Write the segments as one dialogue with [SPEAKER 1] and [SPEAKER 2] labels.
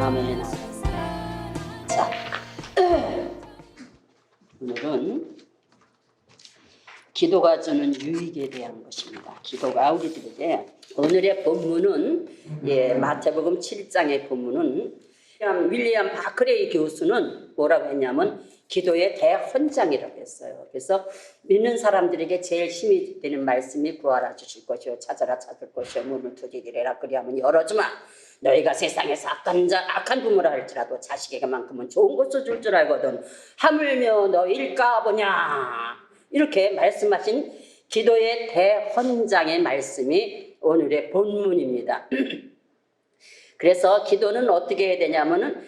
[SPEAKER 1] 아멘. 자, 오늘은 기도가 주는 유익에 대한 것입니다. 기도가 우리들에게 오늘의 본문은 마태복음 7장의 본문은 윌리엄 바클레이 교수는 뭐라고 했냐면 기도의 대헌장이라고 했어요. 그래서 믿는 사람들에게 제일 힘이 되는 말씀이 구하라 주실 것이요 찾아라 찾을 것이요 문을 두드리라 그리하면 열어주마. 너희가 세상에서 악한 부모라 할지라도 자식에게만큼은 좋은 것을 줄 줄 알거든 하물며 너희일까 보냐. 이렇게 말씀하신 기도의 대헌장의 말씀이 오늘의 본문입니다. 그래서 기도는 어떻게 해야 되냐면은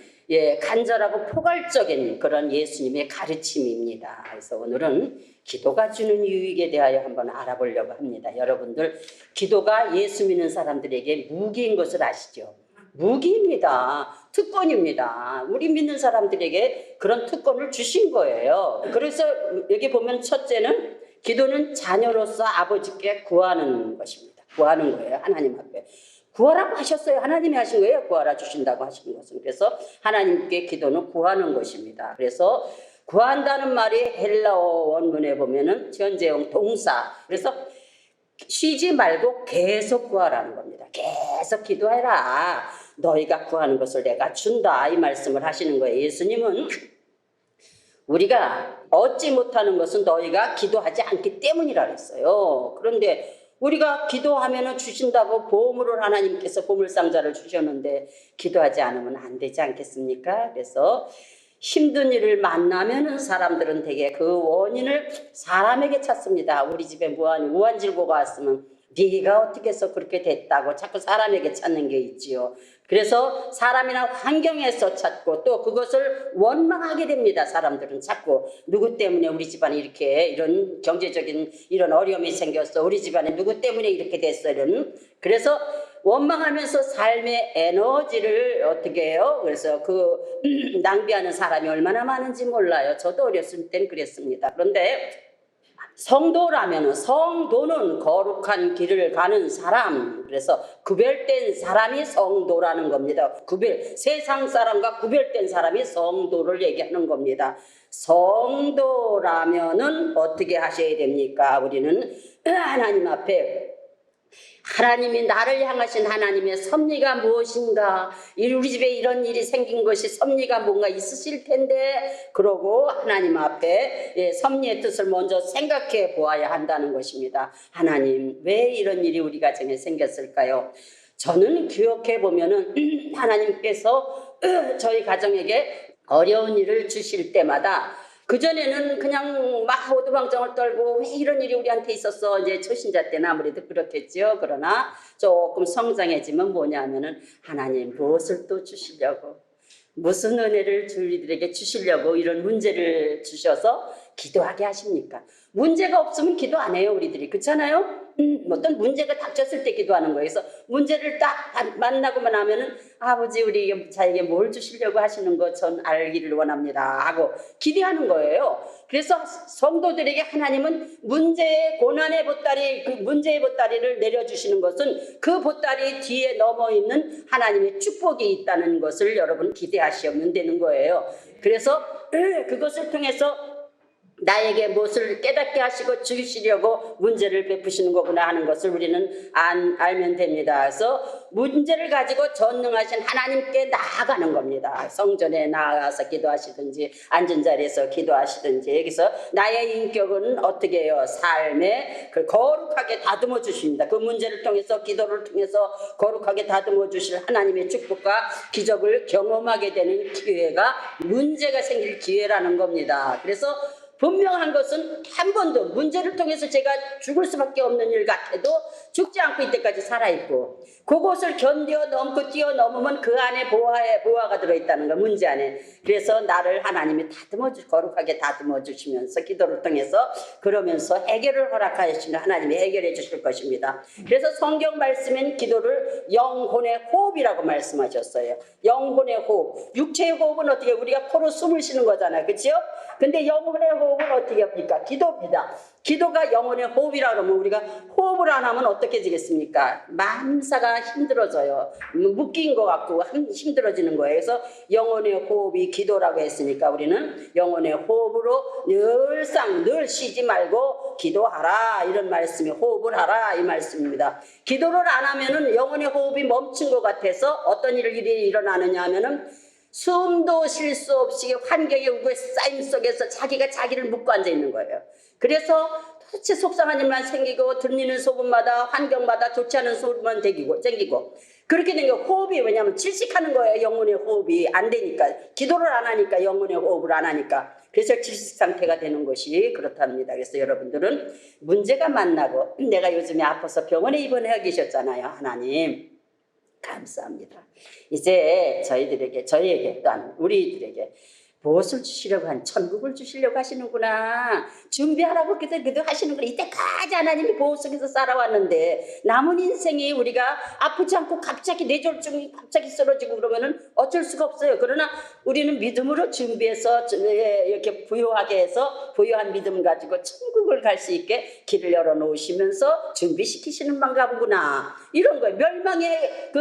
[SPEAKER 1] 간절하고 포괄적인 그런 예수님의 가르침입니다. 그래서 오늘은 기도가 주는 유익에 대하여 한번 알아보려고 합니다. 여러분들 기도가 예수 믿는 사람들에게 무기인 것을 아시죠? 무기입니다. 특권입니다. 우리 믿는 사람들에게 그런 특권을 주신 거예요. 그래서 여기 보면 첫째는 기도는 자녀로서 아버지께 구하는 것입니다. 구하는 거예요. 하나님 앞에. 구하라고 하셨어요. 하나님이 하신 거예요. 구하라 주신다고 하시는 것은. 그래서 하나님께 기도는 구하는 것입니다. 그래서 구한다는 말이 헬라어 원문에 보면은 현재형 동사. 그래서 쉬지 말고 계속 구하라는 겁니다. 계속 기도해라. 너희가 구하는 것을 내가 준다. 이 말씀을 하시는 거예요. 예수님은 우리가 얻지 못하는 것은 너희가 기도하지 않기 때문이라 그랬어요. 그런데 우리가 기도하면 주신다고 보물을 하나님께서 보물상자를 주셨는데 기도하지 않으면 안 되지 않겠습니까? 그래서 힘든 일을 만나면 사람들은 되게 그 원인을 사람에게 찾습니다. 우리 집에 무한질고가 왔으면 네가 어떻게 해서 그렇게 됐다고 자꾸 사람에게 찾는 게 있지요. 그래서 사람이나 환경에서 찾고 또 그것을 원망하게 됩니다. 사람들은 자꾸 누구 때문에 우리 집안에 이렇게 이런 경제적인 이런 어려움이 생겼어. 우리 집안에 누구 때문에 이렇게 됐어. 이런. 그래서 원망하면서 삶의 에너지를 어떻게 해요? 그래서 낭비하는 사람이 얼마나 많은지 몰라요. 저도 어렸을 땐 그랬습니다. 그런데 성도는 거룩한 길을 가는 사람. 그래서 구별된 사람이 성도라는 겁니다. 세상 사람과 구별된 사람이 성도를 얘기하는 겁니다. 성도라면은 어떻게 하셔야 됩니까? 우리는 하나님 앞에 하나님이 나를 향하신 하나님의 섭리가 무엇인가? 우리 집에 이런 일이 생긴 것이 섭리가 뭔가 있으실 텐데 그러고 하나님 앞에 섭리의 뜻을 먼저 생각해 보아야 한다는 것입니다. 하나님 왜 이런 일이 우리 가정에 생겼을까요? 저는 기억해 보면은 하나님께서 저희 가정에게 어려운 일을 주실 때마다 그전에는 그냥 막 오두방정을 떨고 왜 이런 일이 우리한테 있었어. 이제 초신자 때는 아무래도 그렇겠죠. 그러나 조금 성장해지면 뭐냐면은 하나님 무엇을 또 주시려고 무슨 은혜를 우리들에게 주시려고 이런 문제를 주셔서 기도하게 하십니까? 문제가 없으면 기도 안 해요. 우리들이. 그렇잖아요? 어떤 문제가 닥쳤을 때 기도하는 거예요. 그래서 문제를 딱 만나고만 하면은 아버지 우리 자에게 뭘 주시려고 하시는 거 전 알기를 원합니다 하고 기대하는 거예요. 그래서 성도들에게 하나님은 문제의 고난의 보따리, 그 문제의 보따리를 내려주시는 것은 그 보따리 뒤에 넘어있는 하나님의 축복이 있다는 것을 여러분 기대하시면 되는 거예요. 그래서 그것을 통해서 나에게 무엇을 깨닫게 하시고 주시려고 문제를 베푸시는 거구나 하는 것을 우리는 알면 됩니다. 그래서 문제를 가지고 전능하신 하나님께 나아가는 겁니다. 성전에 나아가서 기도하시든지 앉은 자리에서 기도하시든지 여기서 나의 인격은 어떻게 해요? 삶에 거룩하게 다듬어 주십니다. 그 문제를 통해서 기도를 통해서 거룩하게 다듬어 주실 하나님의 축복과 기적을 경험하게 되는 기회가 문제가 생길 기회라는 겁니다. 그래서 분명한 것은 한 번도 문제를 통해서 제가 죽을 수밖에 없는 일 같아도 죽지 않고 이때까지 살아있고 그것을 넘고 뛰어넘으면 그 안에 보화가 들어있다는 거 문제 안에. 그래서 나를 하나님이 거룩하게 다듬어 주시면서 기도를 통해서 그러면서 해결을 허락하시는 하나님이 해결해 주실 것입니다. 그래서 성경 말씀엔 기도를 영혼의 호흡이라고 말씀하셨어요. 영혼의 호흡. 육체의 호흡은 어떻게 우리가 코로 숨을 쉬는 거잖아요. 그렇죠? 근데 영혼의 호흡 호흡은 어떻게 합니까? 기도입니다. 기도가 영혼의 호흡이라 그러면 우리가 호흡을 안 하면 어떻게 되겠습니까? 만사가 힘들어져요. 묶인 것 같고 힘들어지는 거예요. 그래서 영혼의 호흡이 기도라고 했으니까 우리는 영혼의 호흡으로 늘 쉬지 말고 기도하라, 이런 말씀이, 호흡을 하라 이 말씀입니다. 기도를 안 하면은 영혼의 호흡이 멈춘 것 같아서 어떤 일이 일어나느냐 하면은 숨도 쉴 수 없이 환경의 우고의 쌓임 속에서 자기가 자기를 묶고 앉아 있는 거예요. 그래서 도대체 속상한 일만 생기고 들리는 소문마다 환경마다 좋지 않은 소리만 생기고 그렇게 된 게 호흡이, 왜냐하면 질식하는 거예요. 영혼의 호흡이 안 되니까, 기도를 안 하니까, 영혼의 호흡을 안 하니까. 그래서 질식 상태가 되는 것이 그렇답니다. 그래서 여러분들은 문제가 만나고, 내가 요즘에 아파서 병원에 입원해 계셨잖아요. 하나님 감사합니다. 이제 저희에게 또한 우리들에게 무엇을 주시려고 천국을 주시려고 하시는구나. 준비하라고 그래도 하시는구나. 이때까지 하나님이 보호 속에서 살아왔는데 남은 인생이 우리가 아프지 않고 갑자기 뇌졸중이 갑자기 쓰러지고 그러면은 어쩔 수가 없어요. 그러나 우리는 믿음으로 준비해서 이렇게 부유하게 해서 부유한 믿음 가지고 천국을 갈 수 있게 길을 열어놓으시면서 준비시키시는 건가 보구나. 이런 거예요. 멸망의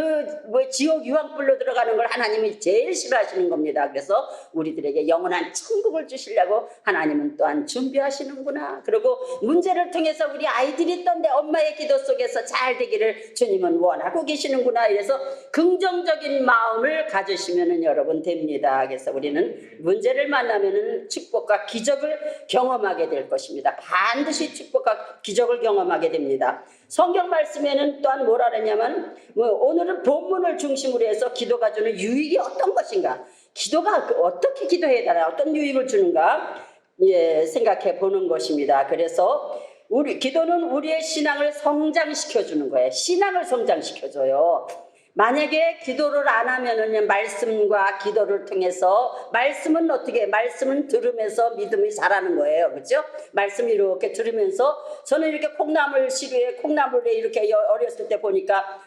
[SPEAKER 1] 지옥 유황불로 들어가는 걸 하나님이 제일 싫어하시는 겁니다. 그래서 우리들에게 영원한 천국을 주시려고 하나님은 또한 준비하시는구나. 그리고 문제를 통해서 우리 아이들이 또 내 엄마의 기도 속에서 잘 되기를 주님은 원하고 계시는구나. 이래서 긍정적인 마음을 가지시면 여러분 됩니다. 그래서 우리는 문제를 만나면 축복과 기적을 경험하게 될 것입니다. 반드시 축복과 기적을 경험하게 됩니다. 성경 말씀에는 또한 뭐라 그러냐면 오늘은 본문을 중심으로 해서 기도가 주는 유익이 어떤 것인가, 기도가 어떻게 기도해야 되나, 어떤 유익을 주는가 생각해 보는 것입니다. 그래서 기도는 우리의 신앙을 성장시켜 주는 거예요. 신앙을 성장시켜 줘요. 만약에 기도를 안 하면은 말씀과 기도를 통해서, 말씀은 들으면서 믿음이 자라는 거예요. 그렇죠? 말씀 이렇게 들으면서, 저는 이렇게 콩나물에 이렇게 어렸을 때 보니까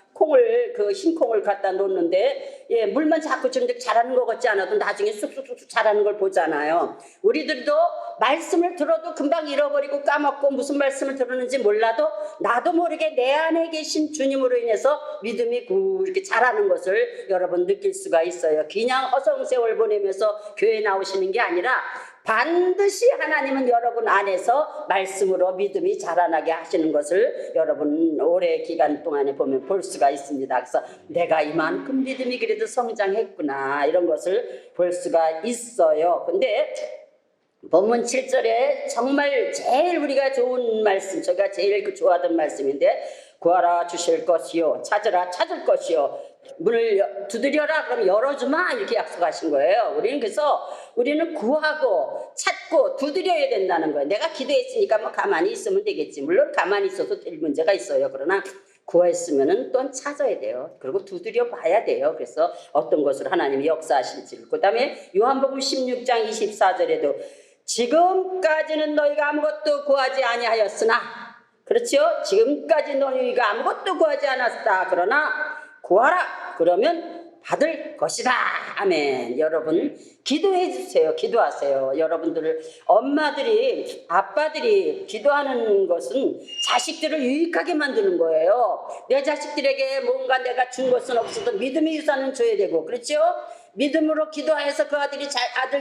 [SPEAKER 1] 흰 콩을 갖다 놓는데 물만 자꾸 주는데 자라는 것 같지 않아도 나중에 쑥쑥쑥 자라는 걸 보잖아요. 우리들도 말씀을 들어도 금방 잃어버리고 까먹고 무슨 말씀을 들었는지 몰라도 나도 모르게 내 안에 계신 주님으로 인해서 믿음이 이렇게 자라는 것을 여러분 느낄 수가 있어요. 그냥 허송세월 보내면서 교회 나오시는 게 아니라 반드시 하나님은 여러분 안에서 말씀으로 믿음이 자라나게 하시는 것을 여러분 오래 기간 동안에 보면 볼 수가 있습니다. 그래서 내가 이만큼 믿음이 그래도 성장했구나, 이런 것을 볼 수가 있어요. 근데 본문 7절에 정말 제일 우리가 좋은 말씀, 제가 제일 좋아하던 말씀인데, 구하라 주실 것이요, 찾으라 찾을 것이요, 문을 두드려라 그러면 열어주마, 이렇게 약속하신 거예요. 우리는 구하고 찾고 두드려야 된다는 거예요. 내가 기도했으니까 가만히 있으면 되겠지. 물론 가만히 있어도 될 문제가 있어요. 그러나 구했으면은 또 찾아야 돼요. 그리고 두드려 봐야 돼요. 그래서 어떤 것을 하나님이 역사하실지. 그 다음에 요한복음 16장 24절에도 지금까지는 너희가 아무것도 구하지 아니하였으나, 그렇죠? 지금까지 너희가 아무것도 구하지 않았다. 그러나 구하라 그러면 받을 것이다. 아멘. 여러분 기도해 주세요. 기도하세요. 여러분들 엄마들이, 아빠들이 기도하는 것은 자식들을 유익하게 만드는 거예요. 내 자식들에게 뭔가 내가 준 것은 없어도 믿음의 유산은 줘야 되고, 그렇죠? 믿음으로 기도해서 그 아들,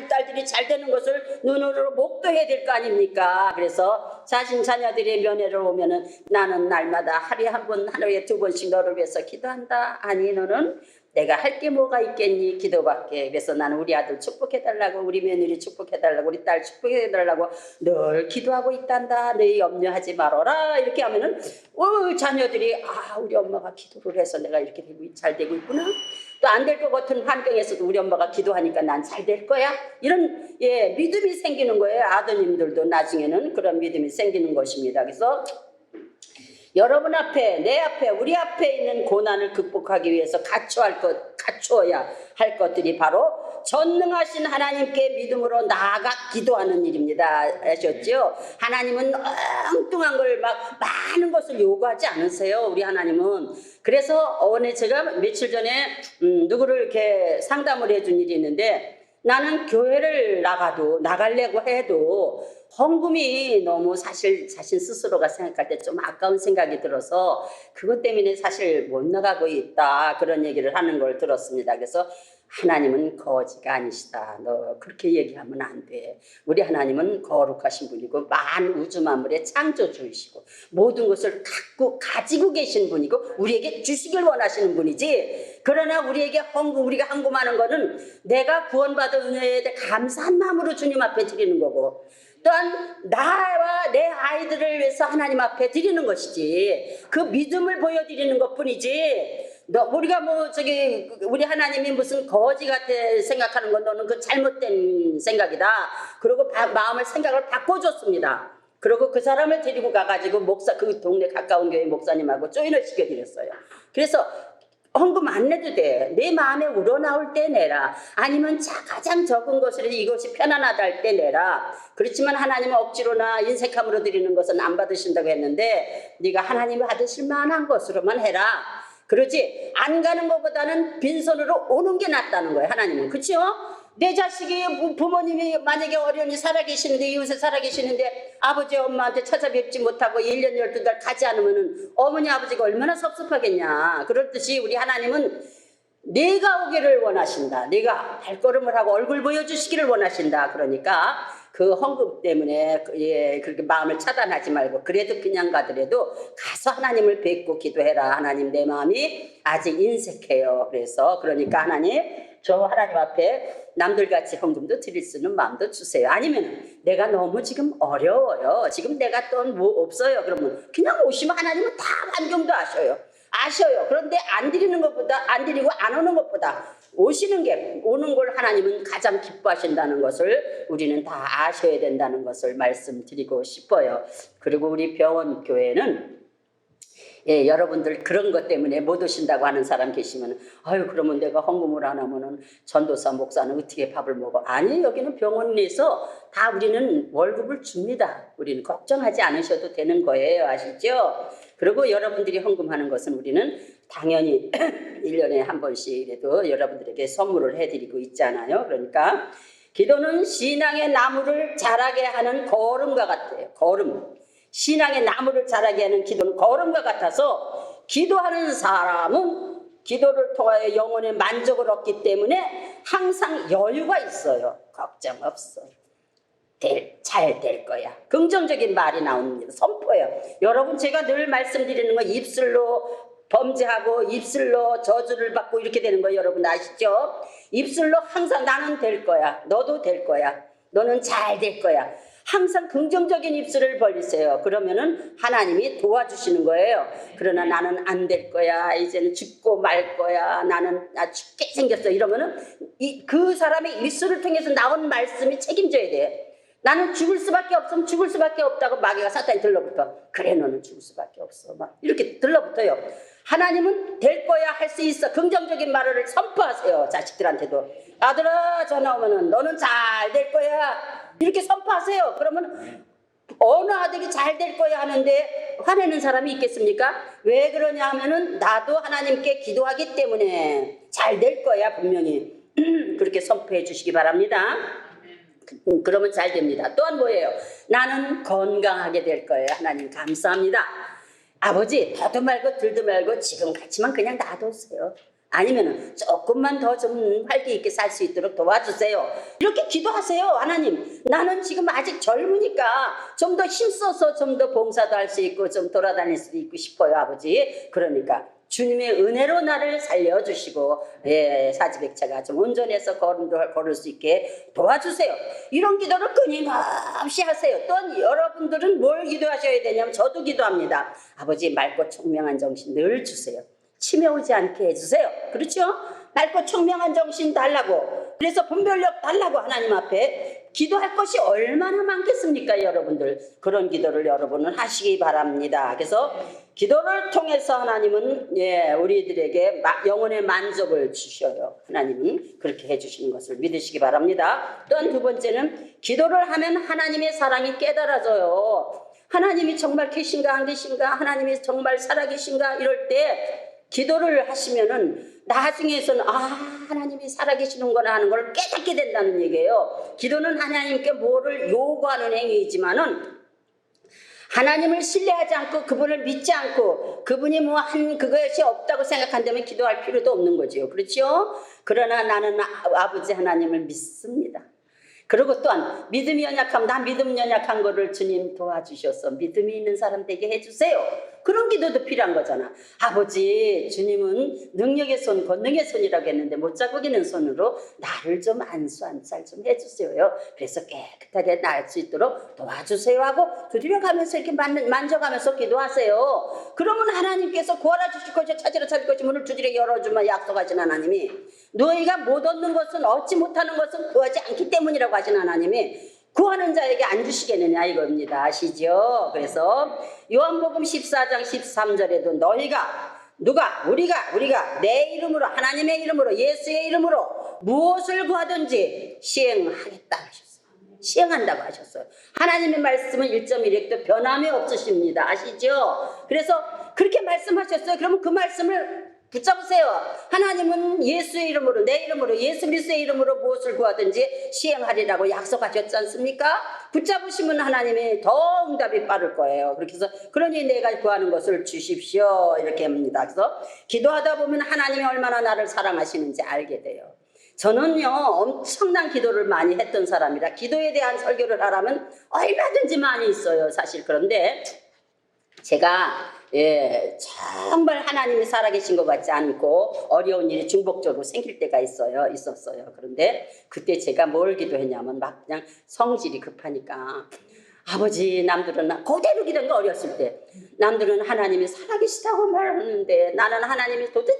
[SPEAKER 1] 딸들이 잘 되는 것을 눈으로 목도해야 될 거 아닙니까? 그래서 자녀들의 면회를 오면은 나는 날마다 하루에 한 번, 하루에 2번씩 너를 위해서 기도한다. 아니, 너는 내가 할 게 뭐가 있겠니? 기도밖에. 그래서 나는 우리 아들 축복해달라고, 우리 며느리 축복해달라고, 우리 딸 축복해달라고 늘 기도하고 있단다. 너희 염려하지 말아라. 이렇게 하면은 자녀들이 우리 엄마가 기도를 해서 내가 이렇게 잘 되고 있구나. 또 안 될 것 같은 환경에서도 우리 엄마가 기도하니까 난 잘 될 거야. 이런 믿음이 생기는 거예요. 아드님들도 나중에는 그런 믿음이 생기는 것입니다. 그래서 여러분 앞에, 내 앞에, 우리 앞에 있는 고난을 극복하기 위해서 갖추어야 할 것들이 바로 전능하신 하나님께 믿음으로 나아가 기도하는 일입니다. 아셨죠? 하나님은 엉뚱한 걸 많은 것을 요구하지 않으세요. 우리 하나님은. 그래서 제가 며칠 전에 누구를 이렇게 상담을 해준 일이 있는데, 나는 교회를 나가려고 해도 헌금이 너무 사실 자신 스스로가 생각할 때 좀 아까운 생각이 들어서 그것 때문에 사실 못 나가고 있다. 그런 얘기를 하는 걸 들었습니다. 그래서 하나님은 거지가 아니시다. 너 그렇게 얘기하면 안 돼. 우리 하나님은 거룩하신 분이고 만 우주 만물의 창조주이시고 모든 것을 가지고 계신 분이고 우리에게 주시길 원하시는 분이지. 그러나 우리에게 우리가 헌금하는 거는 내가 구원받은 은혜에 대해 감사한 마음으로 주님 앞에 드리는 거고 또한 나와 내 아이들을 위해서 하나님 앞에 드리는 것이지 그 믿음을 보여드리는 것뿐이지 우리가 우리 하나님이 무슨 거지 같아 생각하는 건 너는 그 잘못된 생각이다. 그리고 생각을 바꿔줬습니다. 그리고 그 사람을 데리고 가가지고 그 동네 가까운 교회 목사님하고 조인을 시켜드렸어요. 그래서 헌금 안 내도 돼. 내 마음에 우러나올 때 내라. 아니면 가장 적은 것으로 이것이 편안하다 할 때 내라. 그렇지만 하나님은 억지로나 인색함으로 드리는 것은 안 받으신다고 했는데 네가 하나님이 받으실 만한 것으로만 해라. 그러지 안 가는 것보다는 빈손으로 오는 게 낫다는 거예요. 하나님은. 그렇죠? 내 자식이 부모님이 만약에 어련히 살아계시는데 이웃에 살아계시는데 아버지 엄마한테 찾아뵙지 못하고 1년 12달 가지 않으면 어머니 아버지가 얼마나 섭섭하겠냐. 그렇듯이 우리 하나님은 네가 오기를 원하신다. 네가 발걸음을 하고 얼굴 보여주시기를 원하신다. 그러니까 그 헌금 때문에 그렇게 마음을 차단하지 말고 그래도 그냥 가더라도 가서 하나님을 뵙고 기도해라. 하나님 내 마음이 아직 인색해요. 그러니까 하나님 저 하나님 앞에 남들같이 헌금도 드릴 수 있는 마음도 주세요. 아니면 내가 너무 지금 어려워요. 지금 내가 또 뭐 없어요. 그러면 그냥 오시면 하나님은 다 환경도 아셔요. 그런데 안 드리고 안 오는 것보다 오는 걸 하나님은 가장 기뻐하신다는 것을 우리는 다 아셔야 된다는 것을 말씀드리고 싶어요. 그리고 우리 병원 교회는 여러분들 그런 것 때문에 못 오신다고 하는 사람 계시면 그러면 내가 헌금을 안 하면은 전도사 목사는 어떻게 밥을 먹어? 아니, 여기는 병원에서 다 우리는 월급을 줍니다. 우리는 걱정하지 않으셔도 되는 거예요. 아시죠? 그리고 여러분들이 헌금하는 것은 우리는 당연히 1년에 한 번씩이라도 여러분들에게 선물을 해드리고 있잖아요. 그러니까 기도는 신앙의 나무를 자라게 하는 걸음과 같아요. 걸음. 신앙의 나무를 자라게 하는 기도는 걸음과 같아서 기도하는 사람은 기도를 통하여 영혼의 만족을 얻기 때문에 항상 여유가 있어요. 걱정 없어. 잘 될 거야. 긍정적인 말이 나옵니다. 선포예요. 여러분 제가 늘 말씀드리는 거 입술로 범죄하고 입술로 저주를 받고 이렇게 되는 거 여러분 아시죠? 입술로 항상 나는 될 거야. 너도 될 거야. 너는 잘 될 거야. 항상 긍정적인 입술을 벌리세요. 그러면은 하나님이 도와주시는 거예요. 그러나 나는 안 될 거야. 이제는 죽고 말 거야. 나는 죽게 생겼어. 이러면은 그 사람의 입술을 통해서 나온 말씀이 책임져야 돼. 나는 죽을 수밖에 없으면 죽을 수밖에 없다고 마귀가 사탄이 들러붙어. 그래 너는 죽을 수밖에 없어. 막 이렇게 들러붙어요. 하나님은 될 거야 할 수 있어. 긍정적인 말을 선포하세요. 자식들한테도. 아들아 전화 오면은 너는 잘 될 거야. 이렇게 선포하세요. 그러면 어느 아들이 잘 될 거야 하는데 화내는 사람이 있겠습니까? 왜 그러냐 하면은 나도 하나님께 기도하기 때문에 잘 될 거야 분명히. 그렇게 선포해 주시기 바랍니다. 그러면 잘 됩니다. 또한 뭐예요? 나는 건강하게 될 거예요. 하나님 감사합니다. 아버지 더도 말고 들도 말고 지금 같이만 그냥 놔두세요. 아니면 조금만 더 좀 활기 있게 살 수 있도록 도와주세요. 이렇게 기도하세요. 하나님 나는 지금 아직 젊으니까 좀 더 힘써서 좀 더 봉사도 할 수 있고 좀 돌아다닐 수 있고 싶어요. 아버지 그러니까 주님의 은혜로 나를 살려주시고 사지백차가 좀 온전해서 걸음도 걸을 수 있게 도와주세요. 이런 기도를 끊임없이 하세요. 또한 여러분들은 뭘 기도하셔야 되냐면 저도 기도합니다. 아버지 맑고 총명한 정신 늘 주세요. 치매 오지 않게 해주세요. 그렇죠? 맑고 총명한 정신 달라고. 그래서 분별력 달라고 하나님 앞에 기도할 것이 얼마나 많겠습니까 여러분들. 그런 기도를 여러분은 하시기 바랍니다. 그래서 기도를 통해서 하나님은 우리들에게 영혼의 만족을 주셔요. 하나님은 그렇게 해주시는 것을 믿으시기 바랍니다. 또한 두 번째는 기도를 하면 하나님의 사랑이 깨달아져요. 하나님이 정말 계신가 안 계신가, 하나님이 정말 살아계신가 이럴 때 기도를 하시면은 나중에서는 하나님이 살아계시는구나 하는 걸 깨닫게 된다는 얘기예요. 기도는 하나님께 뭐를 요구하는 행위이지만은 하나님을 신뢰하지 않고 그분을 믿지 않고 그분이 뭐 한 그것이 없다고 생각한다면 기도할 필요도 없는 거지요. 그렇죠? 그러나 나는 아버지 하나님을 믿습니다. 그리고 또한 믿음이 연약하면 나 믿음 연약한 거를 주님 도와주셔서 믿음이 있는 사람 되게 해주세요. 그런 기도도 필요한 거잖아. 아버지 주님은 능력의 손 권능의 손이라고 했는데 못자국이는 손으로 나를 좀 안수 안살 좀 해주세요. 그래서 깨끗하게 날 수 있도록 도와주세요 하고 두드려가면서 이렇게 만져가면서 기도하세요. 그러면 하나님께서 구하라 주실 것이 찾으라 찾을 것이 문을 두드려 열어주면 약속하신 하나님이 너희가 못 얻는 것은 얻지 못하는 것은 구하지 않기 때문이라고 하신 하나님이 구하는 자에게 안 주시겠느냐 이겁니다. 아시죠? 그래서 요한복음 14장 13절에도 우리가 내 이름으로 하나님의 이름으로 예수의 이름으로 무엇을 구하든지 시행하겠다 하셨어요. 시행한다고 하셨어요. 하나님의 말씀은 1.1획도 변함이 없으십니다. 아시죠? 그래서 그렇게 말씀하셨어요. 그러면 그 말씀을 붙잡으세요. 하나님은 예수의 이름으로 내 이름으로 예수 그리스도의 이름으로 무엇을 구하든지 시행하리라고 약속하셨지 않습니까? 붙잡으시면 하나님이 더 응답이 빠를 거예요. 그렇게 해서 그러니 내가 구하는 것을 주십시오 이렇게 합니다. 그래서 기도하다 보면 하나님이 얼마나 나를 사랑하시는지 알게 돼요. 저는요 엄청난 기도를 많이 했던 사람이라 기도에 대한 설교를 하라면 얼마든지 많이 있어요 사실. 그런데 제가 정말 하나님이 살아계신 것 같지 않고 어려운 일이 중복적으로 생길 때가 있었어요. 그런데 그때 제가 뭘 기도했냐면 막 그냥 성질이 급하니까 아버지 남들은 그대로 기도한 거 어렸을 때 남들은 하나님이 살아계시다고 말하는데 나는 하나님이 도대체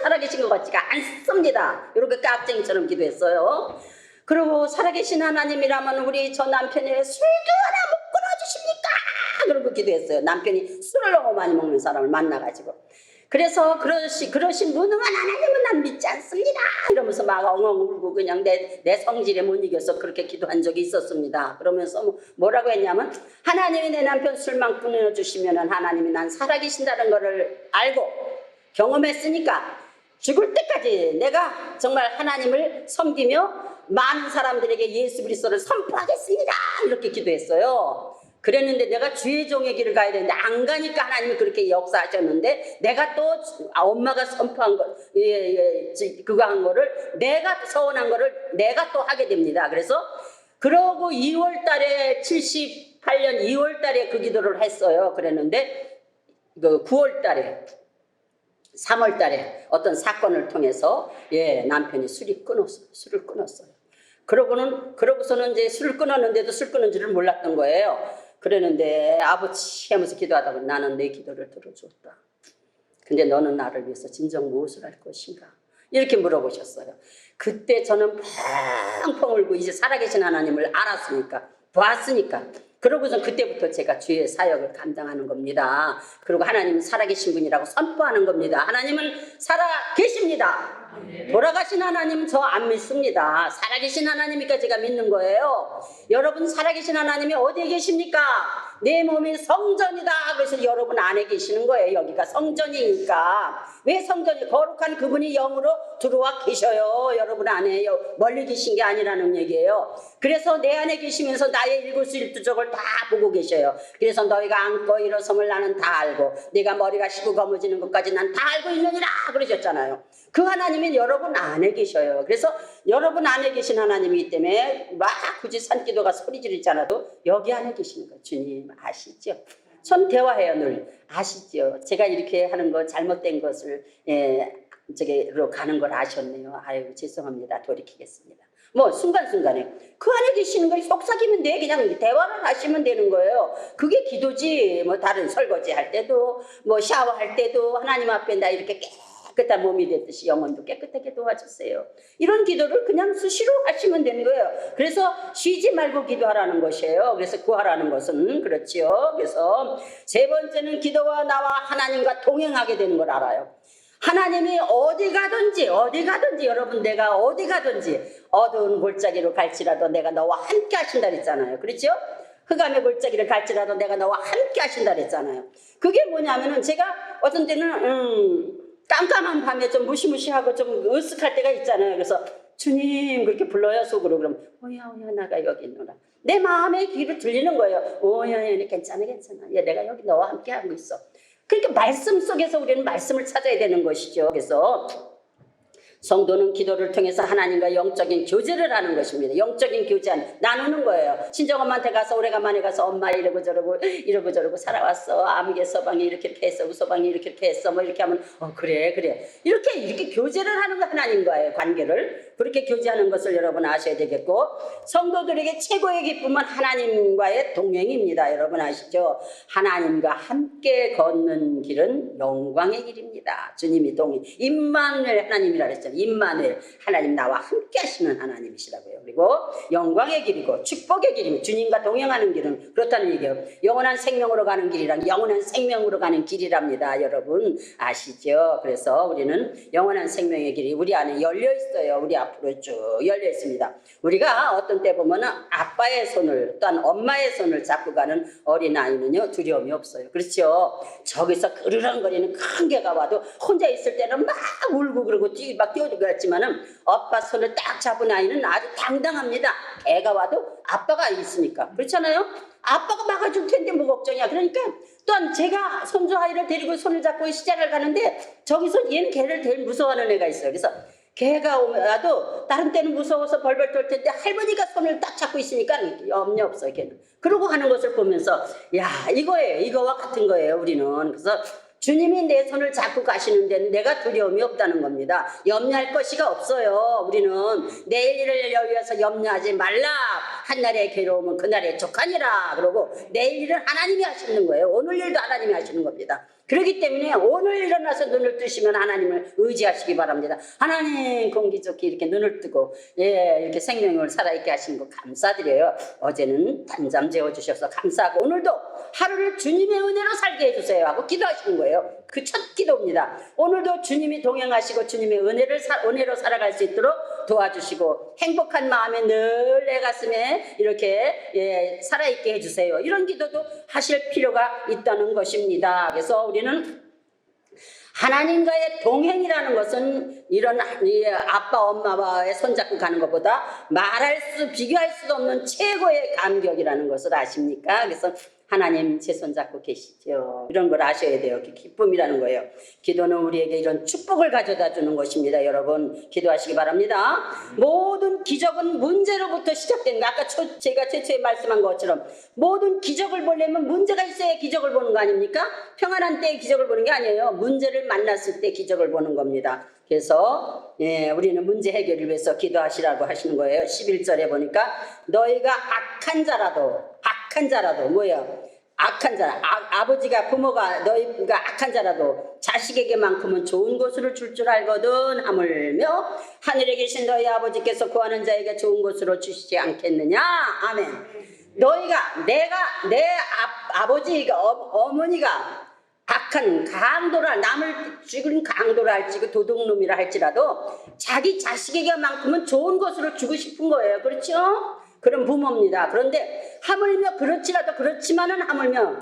[SPEAKER 1] 살아계신 것 같지가 않습니다. 이렇게 깍쟁이처럼 기도했어요. 그리고 살아계신 하나님이라면 우리 저 남편의 술도 하나 못 끊어주십니까? 그러고 기도했어요. 남편이 술을 너무 많이 먹는 사람을 만나가지고. 그래서 그러신 무능한 하나님은 난 믿지 않습니다. 이러면서 막 엉엉 울고 그냥 내 성질에 못 이겨서 그렇게 기도한 적이 있었습니다. 그러면서 뭐라고 했냐면 하나님이 내 남편 술만 끊어주시면 하나님이 난 살아계신다는 거를 알고 경험했으니까 죽을 때까지 내가 정말 하나님을 섬기며 많은 사람들에게 예수 그리스도를 선포하겠습니다. 이렇게 기도했어요. 그랬는데 내가 주의 종의 길을 가야 되는데 안 가니까 하나님이 그렇게 역사하셨는데 내가 또 엄마가 선포한 거 그거 한 거를 내가 서운한 거를 내가 또 하게 됩니다. 그래서 그러고 2월 달에 78년 2월 달에 그 기도를 했어요. 그랬는데 그 9월 달에 3월 달에 어떤 사건을 통해서 남편이 술을 끊었어요. 그러고서는 이제 술을 끊었는데도 술 끊은 줄을 몰랐던 거예요. 그러는데 아버지 하면서 기도하다 보니 나는 내 기도를 들어줬다. 근데 너는 나를 위해서 진정 무엇을 할 것인가? 이렇게 물어보셨어요. 그때 저는 펑펑 울고 이제 살아계신 하나님을 알았으니까 봤으니까 그러고서 그때부터 제가 주의 사역을 감당하는 겁니다. 그리고 하나님은 살아계신 분이라고 선포하는 겁니다. 하나님은 살아계십니다. 돌아가신 하나님은 저 안 믿습니다. 살아계신 하나님이니까 제가 믿는 거예요. 여러분 살아계신 하나님이 어디에 계십니까? 내 몸이 성전이다. 그래서 여러분 안에 계시는 거예요. 여기가 성전이니까. 왜 성전이 거룩한 그분이 영으로 들어와 계셔요. 여러분 안에 멀리 계신 게 아니라는 얘기예요. 그래서 내 안에 계시면서 나의 일거수일투족을 다 보고 계셔요. 그래서 너희가 앉고 일어섬을 나는 다 알고 내가 머리가 시고 거머지는 것까지 난 다 알고 있느니라 그러셨잖아요. 그 하나님이 여러분 안에 계셔요. 그래서 여러분 안에 계신 하나님이기 때문에 막 굳이 산기도가 소리 지르지 않아도 여기 안에 계시는 거 주님 아시죠? 전 대화해요 늘. 아시죠? 제가 이렇게 하는 거 잘못된 것을 저기로 가는 걸 아셨네요. 아유 죄송합니다. 돌이키겠습니다. 뭐 순간순간에 그 안에 계시는 걸 속삭이면 돼. 그냥 대화를 하시면 되는 거예요. 그게 기도지. 뭐 다른 설거지 할 때도 뭐 샤워할 때도 하나님 앞에 나 이렇게 깨끗한 몸이 됐듯이 영혼도 깨끗하게 도와주세요. 이런 기도를 그냥 수시로 하시면 되는 거예요. 그래서 쉬지 말고 기도하라는 것이에요. 그래서 구하라는 것은 그렇지요. 그래서 세 번째는 기도와 나와 하나님과 동행하게 되는 걸 알아요. 하나님이 어디 가든지 여러분 내가 어디 가든지 어두운 골짜기로 갈지라도 내가 너와 함께 하신다 그랬잖아요. 그렇죠? 흑암의 골짜기를 갈지라도 내가 너와 함께 하신다 그랬잖아요. 그게 뭐냐면은 제가 어떤 때는 깜깜한 밤에 좀 무시무시하고 좀 으쓱할 때가 있잖아요. 그래서 주님 그렇게 불러요 속으로. 그럼 오야 나가 여기 있노라. 내 마음의 귀로 들리는 거예요. 오야 괜찮아. 야, 내가 여기 너와 함께 하고 있어. 그러니까 말씀 속에서 우리는 말씀을 찾아야 되는 것이죠. 그래서 성도는 기도를 통해서 하나님과 영적인 교제를 하는 것입니다. 영적인 교제, 나누는 거예요. 친정엄마한테 가서 오래간만에 가서 엄마 이러고 저러고 살아왔어. 암개 서방이 이렇게 했어. 우서방이 이렇게 했어. 뭐 이렇게 하면 그래. 이렇게 교제를 하는 거 하나님과의 관계를 그렇게 교제하는 것을 여러분 아셔야 되겠고, 성도들에게 최고의 기쁨은 하나님과의 동행입니다. 여러분 아시죠? 하나님과 함께 걷는 길은 영광의 길입니다. 주님이 임마누엘 하나님이라 그랬잖아요. 임마누엘 하나님 나와 함께 하시는 하나님이시라고요. 그리고 영광의 길이고 축복의 길이면 주님과 동행하는 길은 그렇다는 얘기예요. 영원한 생명으로 가는 길이랑 영원한 생명으로 가는 길이랍니다. 여러분 아시죠? 그래서 우리는 영원한 생명의 길이 우리 안에 열려 있어요. 우리 앞으로 쭉 열려 있습니다. 우리가 어떤 때 보면 아빠의 손을 또한 엄마의 손을 잡고 가는 어린아이는요 두려움이 없어요. 그렇죠? 저기서 그르렁거리는 큰 개가 와도 혼자 있을 때는 막 울고 그러고 막 뛰어들고 그랬지만은 아빠 손을 딱 잡은 아이는 아주 당당합니다. 개가 와도 아빠가 있으니까. 그렇잖아요? 아빠가 막아줄 텐데 뭐 걱정이야. 그러니까 또한 제가 손주 아이를 데리고 손을 잡고 시장을 가는데 저기서 얘는 개를 제일 무서워하는 애가 있어요. 그래서 개가 와도 다른 때는 무서워서 벌벌 떨 텐데 할머니가 손을 딱 잡고 있으니까 염려 없어요. 걔는. 그러고 가는 것을 보면서 야 이거예요. 이거와 같은 거예요. 우리는. 그래서 주님이 내 손을 잡고 가시는데 내가 두려움이 없다는 겁니다. 염려할 것이가 없어요. 우리는 내일 일을 위해서 염려하지 말라. 한날의 괴로움은 그날의 족하니라. 그러고 내일 일은 하나님이 하시는 거예요. 오늘 일도 하나님이 하시는 겁니다. 그렇기 때문에 오늘 일어나서 눈을 뜨시면 하나님을 의지하시기 바랍니다. 하나님 공기 좋게 이렇게 눈을 뜨고 이렇게 생명을 살아있게 하시는 거 감사드려요. 어제는 단잠 재워주셔서 감사하고 오늘도 하루를 주님의 은혜로 살게 해주세요 하고 기도하시는 거예요. 그 첫 기도입니다. 오늘도 주님이 동행하시고 주님의 은혜로 살아갈 수 있도록 도와주시고 행복한 마음에 늘 내 가슴에 이렇게 살아있게 해주세요. 이런 기도도 하실 필요가 있다는 것입니다. 그래서 우리는 하나님과의 동행이라는 것은 이런 아빠 엄마와의 손잡고 가는 것보다 비교할 수도 없는 최고의 감격이라는 것을 아십니까? 그래서 하나님 제 손잡고 계시죠. 이런 걸 아셔야 돼요. 기쁨이라는 거예요. 기도는 우리에게 이런 축복을 가져다 주는 것입니다. 여러분 기도하시기 바랍니다. 모든 기적은 문제로부터 시작된 거. 아까 제가 최초에 말씀한 것처럼 모든 기적을 보려면 문제가 있어야 기적을 보는 거 아닙니까? 평안한 때에 기적을 보는 게 아니에요. 문제를 만났을 때 기적을 보는 겁니다. 그래서 우리는 문제 해결을 위해서 기도하시라고 하시는 거예요. 11절에 보니까 너희가 악한 자라도 뭐예요? 악한 자, 아버지가 부모가 너희가 악한 자라도 자식에게만큼은 좋은 것으로 줄 알거든 하물며 하늘에 계신 너희 아버지께서 구하는 자에게 좋은 것으로 주시지 않겠느냐. 아멘. 너희가 내 아버지가 어머니가 악한 남을 죽은 강도라 할지고 도둑놈이라 할지라도 자기 자식에게만큼은 좋은 것으로 주고 싶은 거예요. 그렇죠? 그런 부모입니다. 그런데 하물며 그렇지만은 하물며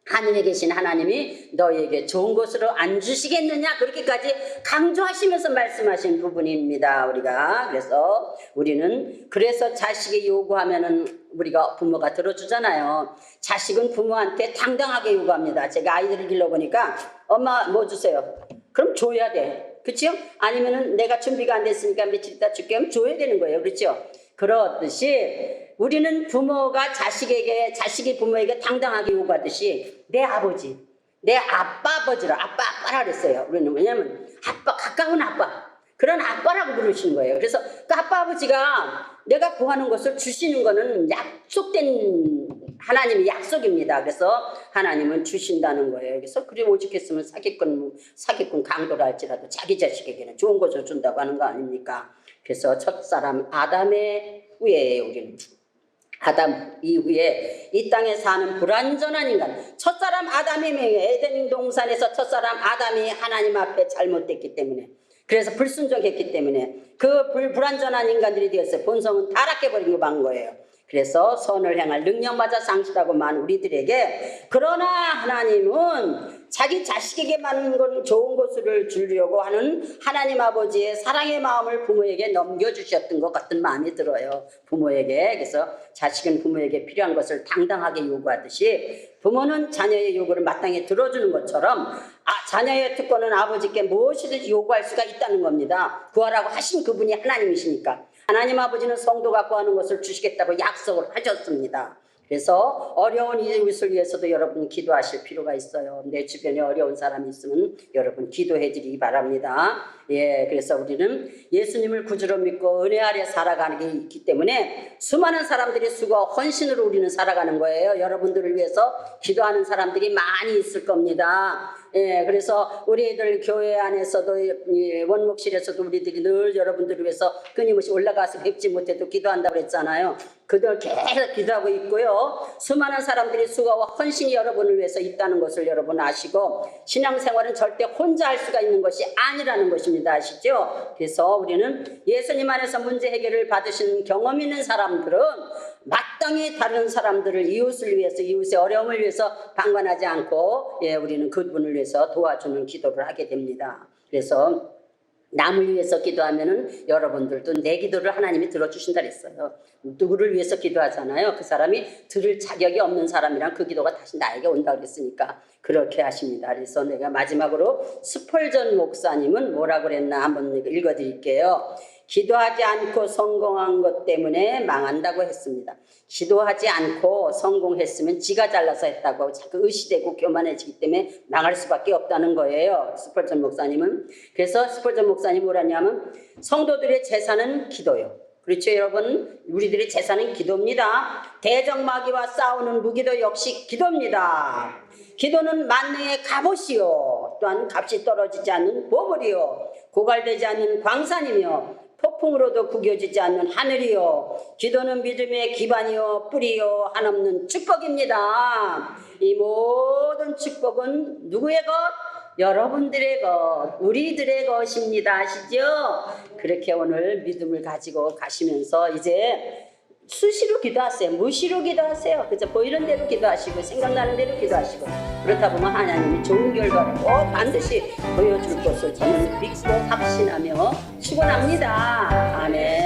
[SPEAKER 1] 하늘에 계신 하나님이 너희에게 좋은 것으로 안 주시겠느냐 그렇게까지 강조하시면서 말씀하신 부분입니다. 그래서 우리는 자식이 요구하면은 우리가 부모가 들어주잖아요. 자식은 부모한테 당당하게 요구합니다. 제가 아이들을 길러보니까 엄마 뭐 주세요? 그럼 줘야 돼. 그렇죠? 아니면은 내가 준비가 안 됐으니까 며칠 있다 줄게 하면 줘야 되는 거예요. 그렇죠? 그렇듯이 우리는 부모가 자식이 부모에게 당당하게 요구하듯이 내 아버지, 내 아빠라 그랬어요. 우리는 왜냐면 가까운 아빠, 그런 아빠라고 부르시는 거예요. 그래서 그 아빠 아버지가 내가 구하는 것을 주시는 거는 약속된 하나님의 약속입니다. 그래서 하나님은 주신다는 거예요. 그래서 그리 오죽했으면 사기꾼 강도라 할지라도 자기 자식에게는 좋은 것을 준다고 하는 거 아닙니까? 그래서 첫사람 아담의 후에 우리는 아담 이후에 이 땅에 사는 불완전한 인간, 첫사람 아담의 명예 에덴 동산에서 첫사람 아담이 하나님 앞에 잘못됐기 때문에, 그래서 불순종했기 때문에 그 불완전한 인간들이 되었어요. 본성은 타락해버리고 만 거예요. 그래서 선을 행할 능력마저 상실하고만 우리들에게, 그러나 하나님은 자기 자식에게만 좋은 것을 주려고 하는 하나님 아버지의 사랑의 마음을 부모에게 넘겨주셨던 것 같은 마음이 들어요. 부모에게. 그래서 자식은 부모에게 필요한 것을 당당하게 요구하듯이 부모는 자녀의 요구를 마땅히 들어주는 것처럼 자녀의 특권은 아버지께 무엇이든지 요구할 수가 있다는 겁니다. 구하라고 하신 그분이 하나님이시니까. 하나님 아버지는 성도가 구하는 것을 주시겠다고 약속을 하셨습니다. 그래서 어려운 이웃을 위해서도 여러분 기도하실 필요가 있어요. 내 주변에 어려운 사람이 있으면 여러분 기도해 드리기 바랍니다. 그래서 우리는 예수님을 구주로 믿고 은혜 아래 살아가기 때문에 수많은 사람들이 수고와 헌신으로 우리는 살아가는 거예요. 여러분들을 위해서 기도하는 사람들이 많이 있을 겁니다. 그래서 우리들 교회 안에서도 원목실에서도 우리들이 늘 여러분들을 위해서 끊임없이 올라가서 뵙지 못해도 기도한다고 그랬잖아요. 그들 계속 기도하고 있고요. 수많은 사람들이 수고와 헌신이 여러분을 위해서 있다는 것을 여러분 아시고, 신앙생활은 절대 혼자 할 수가 있는 것이 아니라는 것입니다. 아시죠? 그래서 우리는 예수님 안에서 문제 해결을 받으신 경험 있는 사람들은 마땅히 다른 사람들을 이웃을 위해서, 이웃의 어려움을 위해서 방관하지 않고 우리는 그분을 위해서 도와주는 기도를 하게 됩니다. 그래서 남을 위해서 기도하면은 여러분들도 내 기도를 하나님이 들어주신다 그랬어요. 누구를 위해서 기도하잖아요. 그 사람이 들을 자격이 없는 사람이랑 그 기도가 다시 나에게 온다 그랬으니까 그렇게 하십니다. 그래서 내가 마지막으로 스펄전 목사님은 뭐라고 그랬나 한번 읽어드릴게요. 기도하지 않고 성공한 것 때문에 망한다고 했습니다. 기도하지 않고 성공했으면 지가 잘나서 했다고 자꾸 의시되고 교만해지기 때문에 망할 수밖에 없다는 거예요. 스펄전 목사님은. 그래서 스펄전 목사님이 뭐라냐면 성도들의 재산은 기도요. 그렇죠 여러분? 우리들의 재산은 기도입니다. 대적마귀와 싸우는 무기도 역시 기도입니다. 기도는 만능의 갑옷이요, 또한 값이 떨어지지 않는 보물이요, 고갈되지 않는 광산이며 폭풍으로도 구겨지지 않는 하늘이요, 기도는 믿음의 기반이요 뿌리요 한없는 축복입니다. 이 모든 축복은 누구의 것? 여러분들의 것, 우리들의 것입니다. 아시죠? 그렇게 오늘 믿음을 가지고 가시면서 이제 수시로 기도하세요. 무시로 기도하세요. 그래서 보이는 대로 기도하시고 생각나는 대로 기도하시고, 그렇다 보면 하나님이 좋은 결과를 꼭 반드시 보여줄 것을 저는 믿고 확신하며 축원합니다. 아멘.